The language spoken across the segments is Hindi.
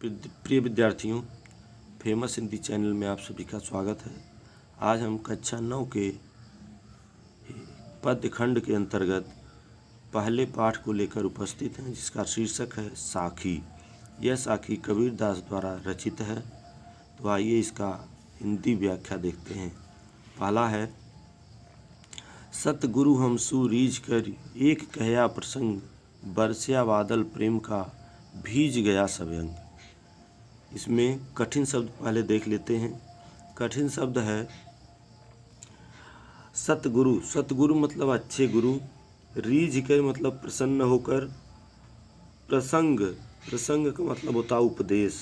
प्रिय विद्यार्थियों, फेमस हिंदी चैनल में आप सभी का स्वागत है। आज हम कक्षा 9 के पद्य खंड के अंतर्गत पहले पाठ को लेकर उपस्थित हैं, जिसका शीर्षक है साखी। यह साखी कबीरदास द्वारा रचित है। तो आइए इसका हिंदी व्याख्या देखते हैं। पहला है, सतगुरु हम सुरीज कर एक कहया प्रसंग, बरसिया बादल प्रेम का भीज गया सब अंग। इसमें कठिन शब्द पहले देख लेते हैं। कठिन शब्द है सतगुरु। सतगुरु मतलब अच्छे गुरु। रीझ कर मतलब प्रसन्न होकर। प्रसंग, प्रसंग का मतलब होता है उपदेश।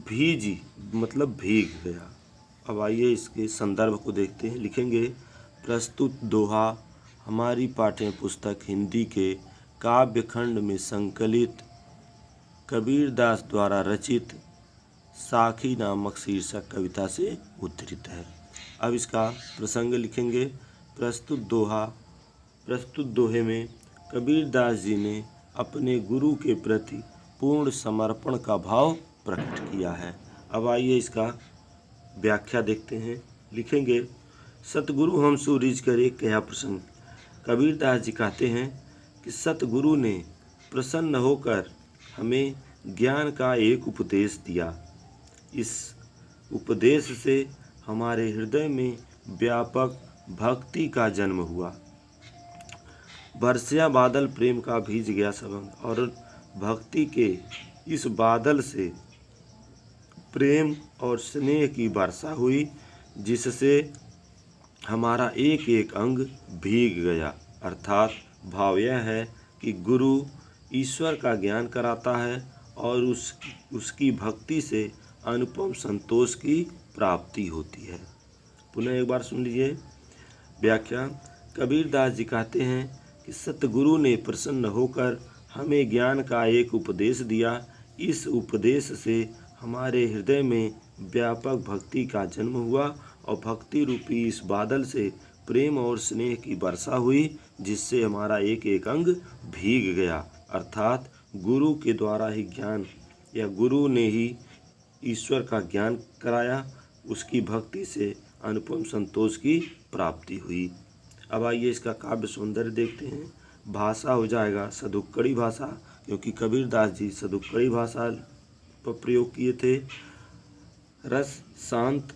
भीज मतलब भीग गया। अब आइए इसके संदर्भ को देखते हैं। लिखेंगे, प्रस्तुत दोहा हमारी पाठ्य पुस्तक हिंदी के काव्य खंड में संकलित कबीरदास द्वारा रचित साखी नामक शीर्षक कविता से उद्धृत है। अब इसका प्रसंग लिखेंगे। प्रस्तुत दोहा। प्रस्तुत दोहे में कबीरदास जी ने अपने गुरु के प्रति पूर्ण समर्पण का भाव प्रकट किया है। अब आइए इसका व्याख्या देखते हैं। लिखेंगे, सतगुरु हम सुरीज कर एक कहया प्रसंग। कबीरदास जी कहते हैं कि सतगुरु ने प्रसन्न होकर हमें ज्ञान का एक उपदेश दिया। इस उपदेश से हमारे हृदय में व्यापक भक्ति का जन्म हुआ। बरसिया बादल प्रेम का भीज गया सब अंग। और भक्ति के इस बादल से प्रेम और स्नेह की वर्षा हुई, जिससे हमारा एक एक अंग भीग गया। अर्थात भाव यह है कि गुरु ईश्वर का ज्ञान कराता है और उसकी भक्ति से अनुपम संतोष की प्राप्ति होती है। पुनः एक बार सुन लीजिए व्याख्या। कबीरदास जी कहते हैं कि सतगुरु ने प्रसन्न होकर हमें ज्ञान का एक उपदेश दिया। इस उपदेश से हमारे हृदय में व्यापक भक्ति का जन्म हुआ और भक्ति रूपी इस बादल से प्रेम और स्नेह की वर्षा हुई, जिससे हमारा एक एक अंग भीग गया। अर्थात गुरु के द्वारा ही ज्ञान, या गुरु ने ही ईश्वर का ज्ञान कराया, उसकी भक्ति से अनुपम संतोष की प्राप्ति हुई। अब आइए इसका काव्य सौंदर्य देखते हैं। भाषा हो जाएगा सदुक्कड़ी भाषा, क्योंकि कबीरदास जी सदुक्कड़ी भाषा पर प्रयोग किए थे। रस शांत,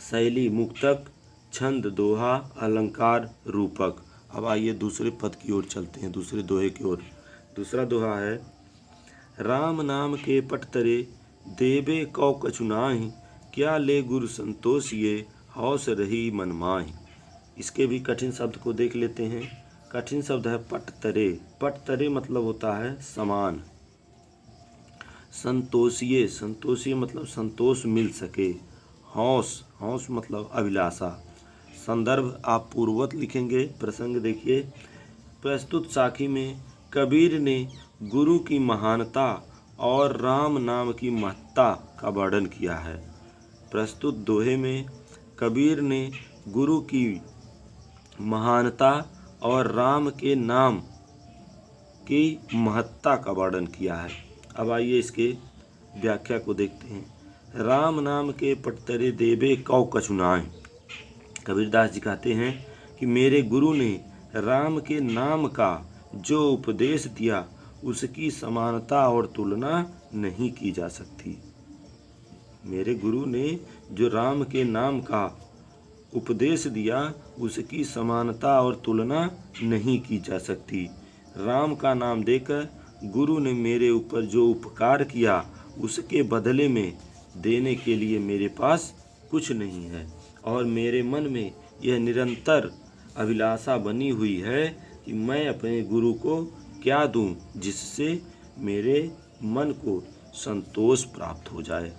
शैली मुक्तक, छंद दोहा, अलंकार रूपक। अब आइए दूसरे पद की ओर चलते हैं, दूसरे दोहे की ओर। दूसरा दोहा है, राम नाम के पट तरे देबे कौ कछु नाहि, क्या ले गुरु संतोष ये हौस रही मन माहि। इसके भी कठिन शब्द को देख लेते हैं। कठिन शब्द है पट तरे। पट तरे मतलब होता है समान। संतोषिए, संतोषिए मतलब संतोष मिल सके। हौस, हौस मतलब अभिलाषा। संदर्भ आप पूर्ववत लिखेंगे। प्रसंग देखिए, प्रस्तुत साखी में कबीर ने गुरु की महानता और राम नाम की महत्ता का वर्णन किया है। प्रस्तुत दोहे में कबीर ने गुरु की महानता और राम के नाम की महत्ता का वर्णन किया है। अब आइए इसके व्याख्या को देखते हैं। राम नाम के पटतरे देबे कौ कछु नाहि। कबीरदास जी कहते हैं कि मेरे गुरु ने राम के नाम का जो उपदेश दिया, उसकी समानता और तुलना नहीं की जा सकती। मेरे गुरु ने जो राम के नाम का उपदेश दिया, उसकी समानता और तुलना नहीं की जा सकती। राम का नाम देकर गुरु ने मेरे ऊपर जो उपकार किया, उसके बदले में देने के लिए मेरे पास कुछ नहीं है। और मेरे मन में यह निरंतर अभिलाषा बनी हुई है कि मैं अपने गुरु को क्या दूं, जिससे मेरे मन को संतोष प्राप्त हो जाए।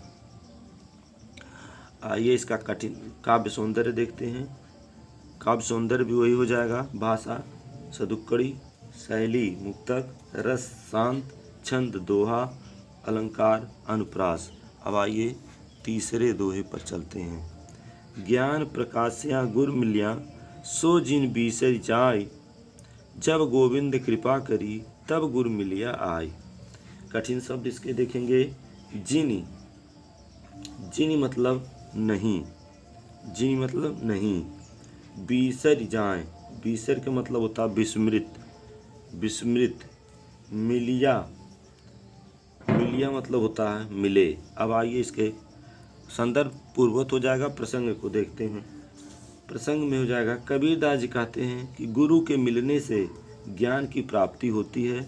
आइए इसका कठिन काव्य सौंदर्य देखते हैं। काव्य सौंदर्य भी वही हो जाएगा। भाषा सदुक्कड़ी, शैली मुक्तक, रस शांत, छंद दोहा, अलंकार अनुप्रास। अब आइए तीसरे दोहे पर चलते हैं। ज्ञान प्रकाश्या गुर मिलिया, सो जिन बीसर जाय, जब गोविंद कृपा करी तब गुर मिलिया आय। कठिन शब्द इसके देखेंगे जिनी। जिनी मतलब नहीं, जिनी मतलब नहीं। बीसर जाए, बीसर का मतलब होता है विस्मृत, विस्मृत। मिलिया, मिलिया मतलब होता है मिले। अब आइए इसके संदर्भ पूर्वत हो जाएगा, प्रसंग को देखते हैं। प्रसंग में हो जाएगा कबीरदास जी कहते हैं कि गुरु के मिलने से ज्ञान की प्राप्ति होती है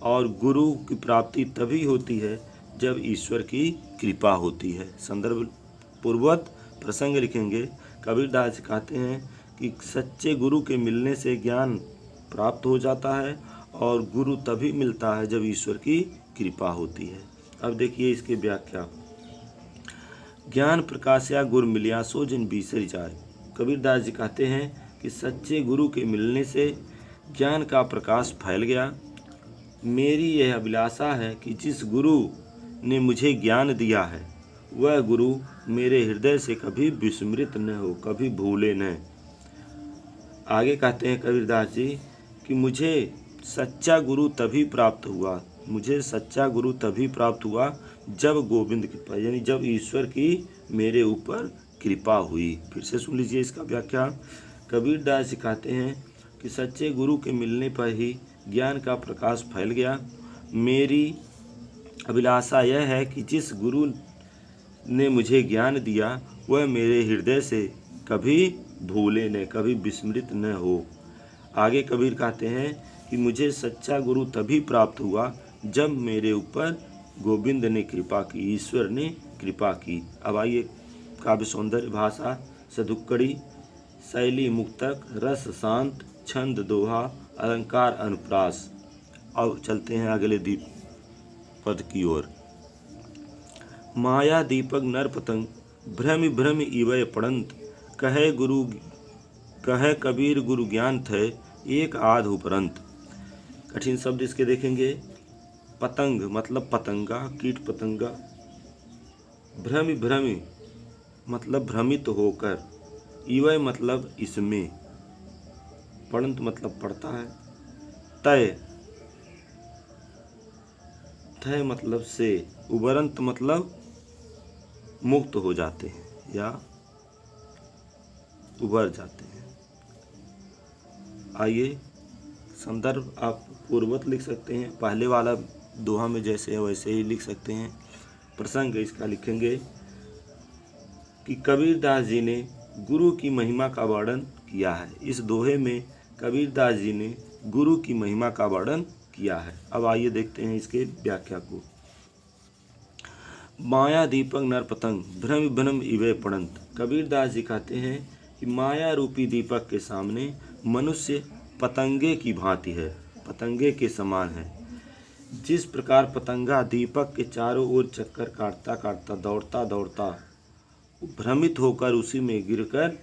और गुरु की प्राप्ति तभी होती है जब ईश्वर की कृपा होती है। संदर्भ पूर्वत प्रसंग लिखेंगे। कबीरदास जी कहते हैं कि सच्चे गुरु के मिलने से ज्ञान प्राप्त हो जाता है और गुरु तभी मिलता है जब ईश्वर की कृपा होती है। अब देखिए इसकी व्याख्या। ज्ञान प्रकाशया गुर मिलिया सो जिन बीसर जाए। कबीरदास जी कहते हैं कि सच्चे गुरु के मिलने से ज्ञान का प्रकाश फैल गया। मेरी यह अभिलाषा है कि जिस गुरु ने मुझे ज्ञान दिया है वह गुरु मेरे हृदय से कभी विस्मृत न हो, कभी भूले न। आगे कहते हैं कबीरदास जी कि मुझे सच्चा गुरु तभी प्राप्त हुआ, मुझे सच्चा गुरु तभी प्राप्त हुआ जब गोविंद कृपा, यानी जब ईश्वर की मेरे ऊपर कृपा हुई। फिर से सुन लीजिए इसका व्याख्या। कबीरदास जी कहते हैं कि सच्चे गुरु के मिलने पर ही ज्ञान का प्रकाश फैल गया। मेरी अभिलाषा यह है कि जिस गुरु ने मुझे ज्ञान दिया वह मेरे हृदय से कभी भूले न, कभी विस्मृत न हो। आगे कबीर कहते हैं कि मुझे सच्चा गुरु तभी प्राप्त हुआ जब मेरे ऊपर गोविंद ने कृपा की, ईश्वर ने कृपा की। अब आइए काव्य सौंदर्य, भाषा सदुक्कड़ी, शैली मुक्तक, रस शांत, छंद दोहा, अलंकार अनुप्रास। अब चलते हैं अगले दीप पद की ओर। माया दीपक नर पतंग भ्रम भ्रम इवय पड़ंत, कहे कबीर गुरु ज्ञान थे एक आध उपरंत। कठिन शब्द इसके देखेंगे। पतंग मतलब पतंगा, कीट पतंगा। भ्रम भ्रम मतलब भ्रमित होकर, इवय मतलब इसमें, पड़ंत मतलब पड़ता है। तय, तय मतलब से, उबरंत मतलब मुक्त हो जाते हैं या उबर जाते हैं। आइए संदर्भ आप पूर्वत लिख सकते हैं, पहले वाला दोहा में जैसे है वैसे ही लिख सकते हैं। प्रसंग इसका लिखेंगे कि कबीरदास जी ने गुरु की महिमा का वर्णन किया है। इस दोहे में कबीरदास जी ने गुरु की महिमा का वर्णन किया है। अब आइए देखते हैं इसके व्याख्या को। माया दीपक नर पतंग भ्रम भ्रम इवय पड़ंत। कबीरदास जी कहते हैं कि माया रूपी दीपक के सामने मनुष्य पतंगे की भांति है, पतंगे के समान है। जिस प्रकार पतंगा दीपक के चारों ओर चक्कर काटता काटता दौड़ता दौड़ता भ्रमित होकर उसी में गिरकर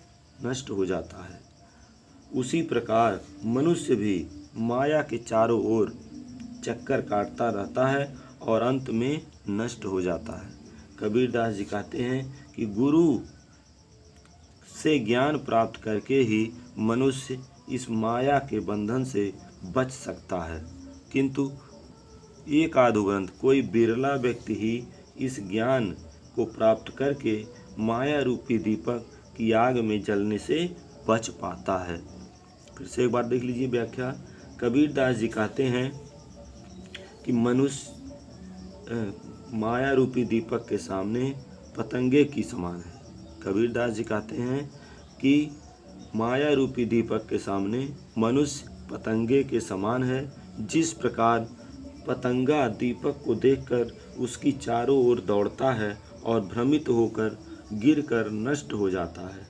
नष्ट हो जाता है, उसी प्रकार मनुष्य भी माया के चारों ओर चक्कर काटता रहता है और अंत में नष्ट हो जाता है। कबीरदास जी कहते हैं कि गुरु से ज्ञान प्राप्त करके ही मनुष्य इस माया के बंधन से बच सकता है, किंतु एक आधुग्रंथ कोई बिरला व्यक्ति ही इस ज्ञान को प्राप्त करके माया रूपी दीपक की आग में जलने से बच पाता है। फिर से एक बार देख लीजिए व्याख्या। कबीरदास जी कहते हैं कि मनुष्य माया रूपी दीपक के सामने पतंगे की समान है। कबीरदास जी कहते हैं कि माया रूपी दीपक के सामने मनुष्य पतंगे के समान है। जिस प्रकार पतंगा दीपक को देखकर उसकी चारों ओर दौड़ता है और भ्रमित होकर गिरकर नष्ट हो जाता है,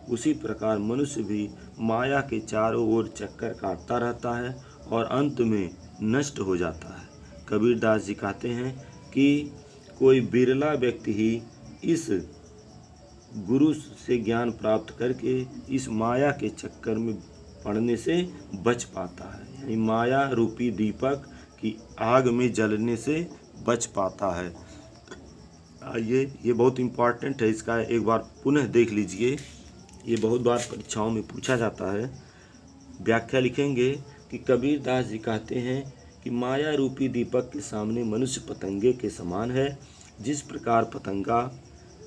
उसी प्रकार मनुष्य भी माया के चारों ओर चक्कर काटता रहता है और अंत में नष्ट हो जाता है। कबीरदास जी कहते हैं कि कोई बिरला व्यक्ति ही इस गुरु से ज्ञान प्राप्त करके इस माया के चक्कर में पड़ने से बच पाता है, यानी माया रूपी दीपक की आग में जलने से बच पाता है। ये बहुत इम्पॉर्टेंट है, इसका एक बार पुनः देख लीजिए, ये बहुत बार परीक्षाओं में पूछा जाता है। व्याख्या लिखेंगे कि कबीरदास जी कहते हैं कि माया रूपी दीपक के सामने मनुष्य पतंगे के समान है। जिस प्रकार पतंगा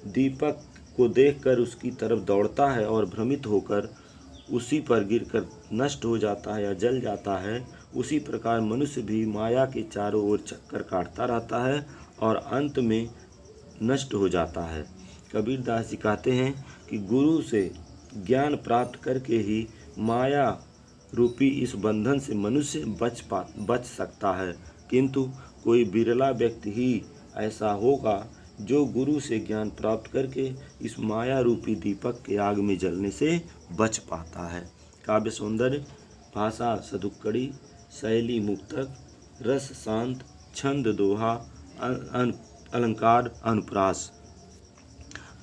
दीपक को देखकर उसकी तरफ दौड़ता है और भ्रमित होकर उसी पर गिरकर नष्ट हो जाता है या जल जाता है, उसी प्रकार मनुष्य भी माया के चारों ओर चक्कर काटता रहता है और अंत में नष्ट हो जाता है। कबीर दास जी कहते हैं कि गुरु से ज्ञान प्राप्त करके ही माया रूपी इस बंधन से मनुष्य बच सकता है, किंतु कोई बिरला व्यक्ति ही ऐसा होगा जो गुरु से ज्ञान प्राप्त करके इस माया रूपी दीपक के आग में जलने से बच पाता है। काव्य सौंदर्य, भाषा सदुक्कड़ी, शैली मुक्तक, रस शांत, छंद दोहा, अलंकार अनुप्रास।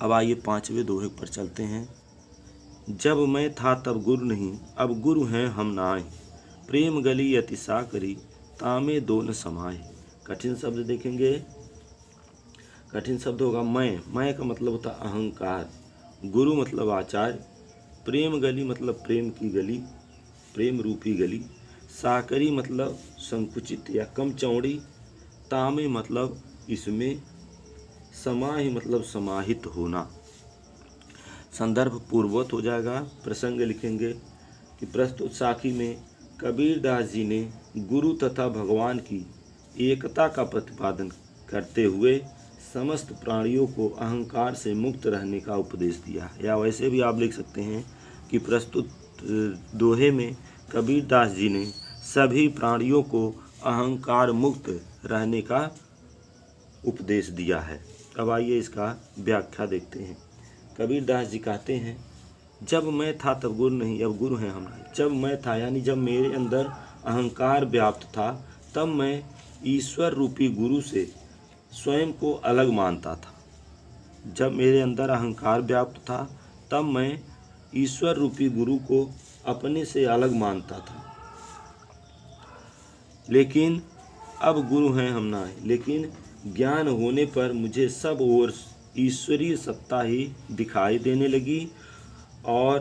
अब आइए 5वें दोहे पर चलते हैं। जब मैं था तब गुरु नहीं, अब गुरु हैं हम नाय। प्रेम गली अति साकरी, तामे दोन समाये। कठिन शब्द देखेंगे। कठिन शब्द होगा मैं का मतलब होता अहंकार, गुरु मतलब आचार्य, प्रेम गली मतलब प्रेम की गली, प्रेम रूपी गली, साकरी मतलब संकुचित या कम चौड़ी, तामे मतलब इसमें, समाहि मतलब समाहित होना। संदर्भ पूर्ववत हो जाएगा। प्रसंग लिखेंगे कि प्रस्तुत साखी में कबीर दास जी ने गुरु तथा भगवान की एकता का प्रतिपादन करते हुए समस्त प्राणियों को अहंकार से मुक्त रहने का उपदेश दिया है। या वैसे भी आप लिख सकते हैं कि प्रस्तुत दोहे में कबीर दास जी ने सभी प्राणियों को अहंकार मुक्त रहने का उपदेश दिया है। अब आइए इसका व्याख्या देखते हैं। कबीर दास जी कहते हैं, जब मैं था तब गुरु नहीं, अब गुरु हैं हम नहीं। जब मैं था यानी जब मेरे अंदर अहंकार व्याप्त था, तब मैं ईश्वर रूपी गुरु से स्वयं को अलग मानता था। जब मेरे अंदर अहंकार व्याप्त था, तब मैं ईश्वर रूपी गुरु को अपने से अलग मानता था। लेकिन अब गुरु हैं हम ना है। लेकिन ज्ञान होने पर मुझे सब ओर ईश्वरीय सत्ता ही दिखाई देने लगी और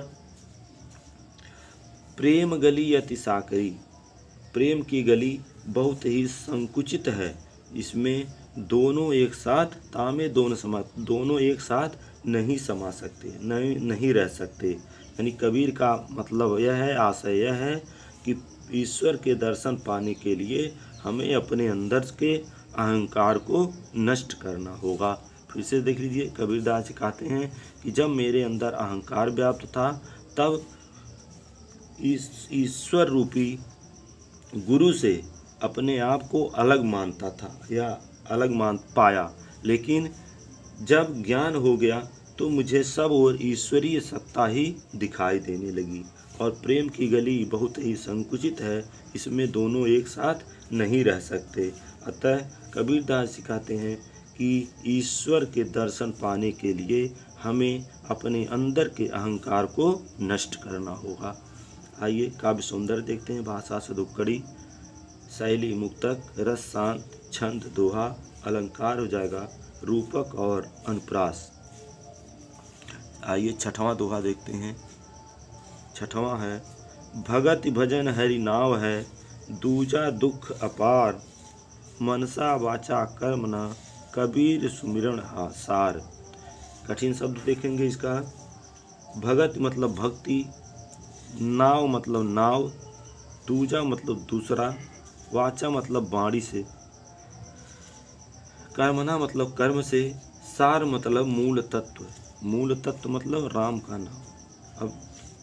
प्रेम गली अति साकरी, प्रेम की गली बहुत ही संकुचित है। इसमें दोनों एक साथ, तामे दोनों समा, दोनों एक साथ नहीं समा सकते, नहीं रह सकते। यानी कबीर का मतलब यह है, आशय यह है कि ईश्वर के दर्शन पाने के लिए हमें अपने अंदर के अहंकार को नष्ट करना होगा। फिर से देख लीजिए, कबीर दास जी कहते हैं कि जब मेरे अंदर अहंकार व्याप्त था, तब ईश्वर रूपी गुरु से अपने आप को अलग मानता था या अलग मान पाया। लेकिन जब ज्ञान हो गया तो मुझे सब और ईश्वरीय सत्ता ही दिखाई देने लगी और प्रेम की गली बहुत ही संकुचित है, इसमें दोनों एक साथ नहीं रह सकते। अतः कबीर दास जी कहते हैं कि ईश्वर के दर्शन पाने के लिए हमें अपने अंदर के अहंकार को नष्ट करना होगा। आइए काव्य सौंदर्य देखते हैं। भाषा सदुक्कड़ी, शैली मुक्तक, रस शांत, छंद दोहा, अलंकार हो जाएगा रूपक और अनुप्रास। आइए 6वां दोहा देखते हैं। 6वां है, भगत भजन हरि नाव है, दूजा दुख अपार, मनसा वाचा कर्म न, कबीर सुमिरन सार। कठिन शब्द देखेंगे इसका। भगत मतलब भक्ति, नाव मतलब नाव, दूजा मतलब दूसरा, वाचा मतलब वाणी से, कर्मना मतलब कर्म से, सार मतलब मूल तत्व। मूल तत्व मतलब राम का नाम। अब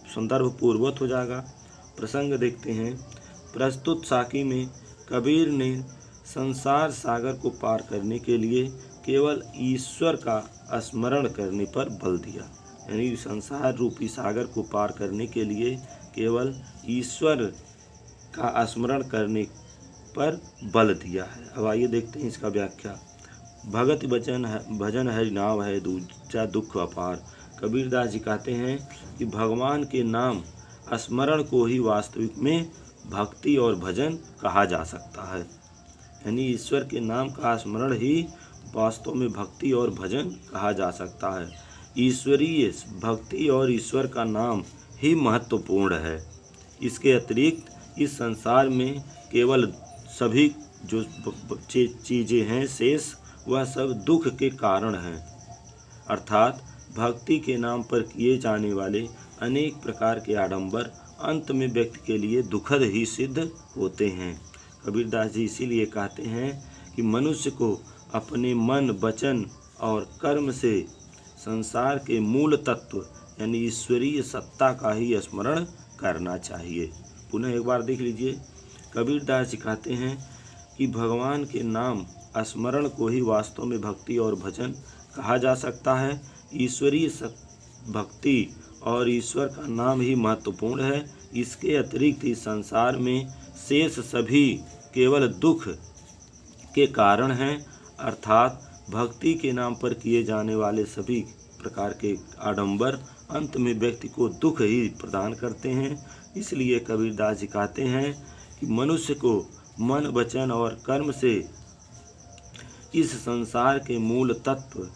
संदर्भ पूर्ववत हो जाएगा। प्रसंग देखते हैं। प्रस्तुत साखी में कबीर ने संसार सागर को पार करने के लिए केवल ईश्वर का स्मरण करने पर बल दिया। यानी संसार रूपी सागर को पार करने के लिए केवल ईश्वर का स्मरण करने पर बल दिया है। अब आइए देखते हैं इसका व्याख्या। भगत भजन हरि नाव है, दूजा दुख अपार। कबीर दास जी कहते हैं कि भगवान के नाम स्मरण को ही वास्तविक में भक्ति और भजन कहा जा सकता है। यानी ईश्वर के नाम का स्मरण ही वास्तव में भक्ति और भजन कहा जा सकता है। ईश्वरीय भक्ति और ईश्वर का नाम ही महत्वपूर्ण है। इसके अतिरिक्त इस संसार में केवल सभी जो चीज़ें हैं शेष, वह सब दुख के कारण हैं। अर्थात भक्ति के नाम पर किए जाने वाले अनेक प्रकार के आडंबर अंत में व्यक्ति के लिए दुखद ही सिद्ध होते हैं। कबीरदास जी इसीलिए कहते हैं कि मनुष्य को अपने मन, वचन और कर्म से संसार के मूल तत्व यानी ईश्वरीय सत्ता का ही स्मरण करना चाहिए। पुनः एक बार देख लीजिए, कबीरदास जी कहते हैं कि भगवान के नाम स्मरण को ही वास्तव में भक्ति और भजन कहा जा सकता है। ईश्वरीय भक्ति और ईश्वर का नाम ही महत्वपूर्ण है। इसके अतिरिक्त इस संसार में शेष सभी केवल दुख के कारण हैं। अर्थात भक्ति के नाम पर किए जाने वाले सभी प्रकार के आडंबर अंत में व्यक्ति को दुख ही प्रदान करते हैं। इसलिए कबीरदास जी कहते हैं कि मनुष्य को मन, वचन और कर्म से इस संसार के मूल तत्व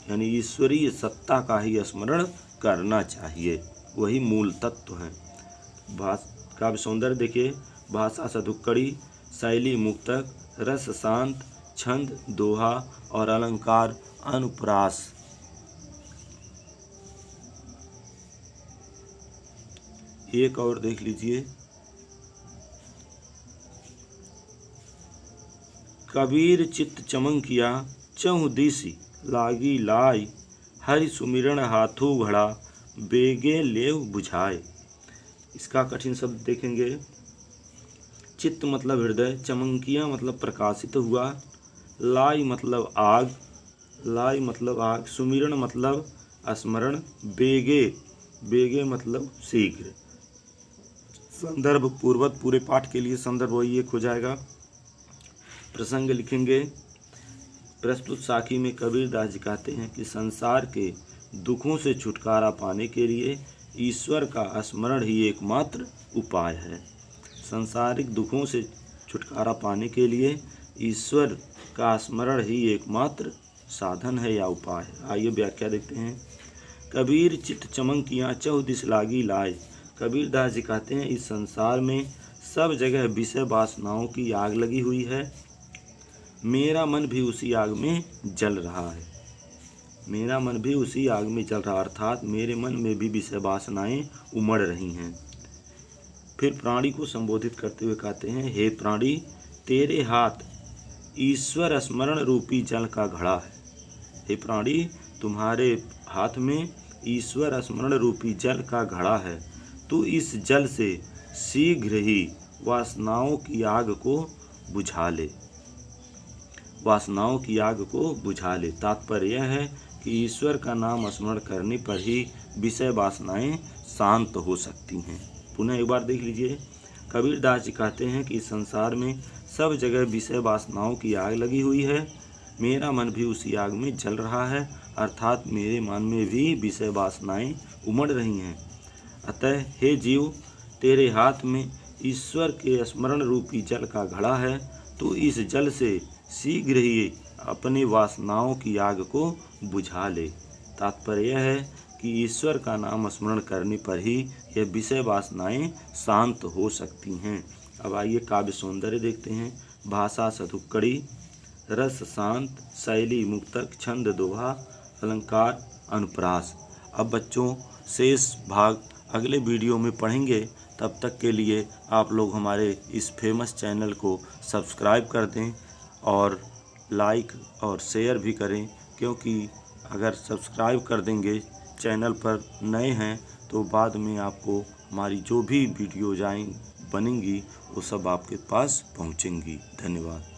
यानी ईश्वरीय सत्ता का ही स्मरण करना चाहिए, वही मूल तत्व है। काव्य सौंदर्य देखिए, भाषा सधुक्कड़ी, शैली मुक्तक, रस शांत, छंद दोहा और अलंकार अनुप्रास। एक और देख लीजिए, कबीर चित्त चमंकिया चहु दिसि लागी लाई, हरि सुमिरन हाथों घड़ा बेगे लेव बुझाए। इसका कठिन शब्द देखेंगे। चित्त मतलब हृदय, चमंकिया मतलब प्रकाशित हुआ, लाई मतलब आग, सुमिरन मतलब स्मरण, बेगे मतलब शीघ्र। संदर्भ पूर्वक पूरे पाठ के लिए संदर्भ वही एक हो जाएगा। प्रसंग लिखेंगे। प्रस्तुत साखी में कबीरदास जी कहते हैं कि संसार के दुखों से छुटकारा पाने के लिए ईश्वर का स्मरण ही एकमात्र उपाय है। सांसारिक दुखों से छुटकारा पाने के लिए ईश्वर का स्मरण ही एकमात्र साधन है या उपाय है। आइए व्याख्या देखते हैं। कबीर चित्त चमंकियाँ चहु दिस लागी लाए। कबीरदास जी कहते हैं इस संसार में सब जगह विषय वासनाओं की आग लगी हुई है। मेरा मन भी उसी आग में जल रहा है। मेरा मन भी उसी आग में जल रहा, अर्थात मेरे मन में भी विषय वासनाएं उमड़ रही हैं। फिर प्राणी को संबोधित करते हुए कहते हैं, हे प्राणी, तेरे हाथ ईश्वर स्मरण रूपी जल का घड़ा है। हे प्राणी, तुम्हारे हाथ में ईश्वर स्मरण रूपी जल का घड़ा है। तू इस जल से शीघ्र ही वासनाओं की आग को बुझा ले। वासनाओं की आग को बुझा ले। तात्पर्य यह है कि ईश्वर का नाम स्मरण करने पर ही विषय वासनाएं शांत हो सकती हैं। पुनः एक बार देख लीजिए। कबीरदास जी कहते हैं कि इस संसार में सब जगह विषय वासनाओं की आग लगी हुई है। मेरा मन भी उसी आग में जल रहा है, अर्थात मेरे मन में भी विषय वासनाएं उमड़ रही हैं। अतः हे जीव, तेरे हाथ में ईश्वर के स्मरण रूपी जल का घड़ा है। तू इस जल से शीघ्र ही अपनी वासनाओं की आग को बुझा ले। तात्पर्य यह है कि ईश्वर का नाम स्मरण करने पर ही यह विषय वासनाएं शांत हो सकती हैं। अब आइए काव्य सौंदर्य देखते हैं। भाषा सधुक्कड़ी, रस शांत, शैली मुक्तक, छंद दोहा, अलंकार अनुप्रास। अब बच्चों शेष भाग अगले वीडियो में पढ़ेंगे। तब तक के लिए आप लोग हमारे इस फेमस चैनल को सब्सक्राइब कर दें और लाइक और शेयर भी करें, क्योंकि अगर सब्सक्राइब कर देंगे, चैनल पर नए हैं, तो बाद में आपको हमारी जो भी वीडियो बनेंगी वो सब आपके पास पहुंचेंगी। धन्यवाद।